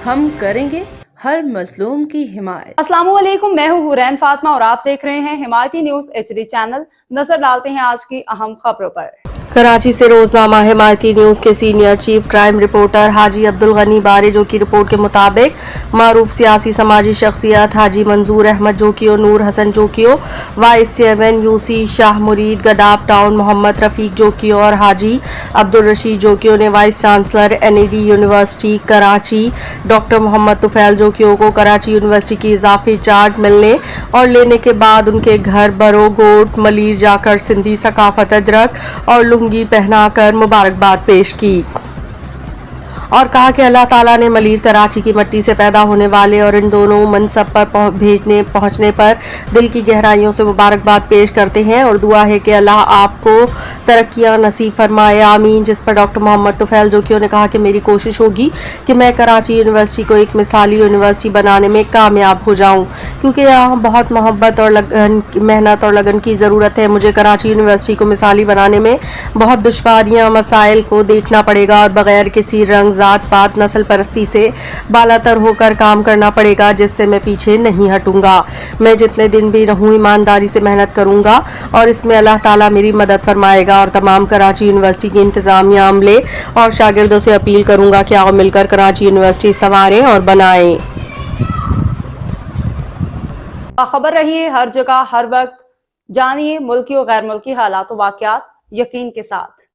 हम करेंगे हर मजलूम की हिमायत। अस्सलामुअलैकुम, मैं हूँ हुरैन फातिमा और आप देख रहे हैं हिमायती न्यूज एचडी चैनल। नजर डालते हैं आज की अहम खबरों पर। कराची से रोजनामा हिमायती न्यूज के senior chief crime reporter Haji Abdul Ghani बारेजो की रिपोर्ट के मुताबिक मारूफ सियासी समाजी शख्सियत Haji Manzoor Ahmed Jokhio, Noor Hasan Jokhio, vice chairman UC Shah Murid Gadap town, Mohammad Rafiq Jokhio और हाजी अब्दुल रशीद जोकियो ने vice chancellor NED university Karachi doctor Mohammad Tufail Jokhio को कराची यूनिवर्सिटी की इजाफी चार्ज मिलने और लेने के बाद उनके घर बरो गोट मलीर जाकर सिंधी सकाफत अजरक और लुंगी पहनाकर मुबारकबाद पेश की और कहा कि अल्लाह ताला ने मलीर कराची की मट्टी से पैदा होने वाले और इन दोनों मनसब पर पहुंचने पर दिल की गहराइयों से मुबारकबाद पेश करते हैं और दुआ है कि अल्लाह आपको तरक्कियां नसीब फरमाए, आमीन। जिस पर डॉक्टर मोहम्मद तुफैल जोकियो ने कहा कि मेरी कोशिश होगी कि मैं कराची यूनिवर्सिटी को एक मिसाली यूनिवर्सिटी बनाने में कामयाब हो जाऊं, क्योंकि यहाँ बहुत मोहब्बत और मेहनत और लगन की ज़रूरत है। मुझे कराची यूनिवर्सिटी को मिसाली बनाने में बहुत दुश्वारियाँ मसाइल को देखना पड़ेगा और बगैर किसी रंग जात पात नस्ल परस्ती से बालातर होकर काम करना पड़ेगा, जिससे मैं पीछे नहीं हटूंगा। मैं जितने दिन भी रहूं ईमानदारी से मेहनत करूंगा और इसमें अल्लाह ताला मेरी मदद फरमाएगा और तमाम कराची यूनिवर्सिटी की इंतजामिया अमले और शागिर्दों से अपील करूंगा कि आओ मिलकर कराची यूनिवर्सिटी संवारें और बनाएं। खबर रहिए हर जगह हर वक्त, जानिए मुल्की और गैर मुल्की हालात व वाक़यात यकीन के साथ।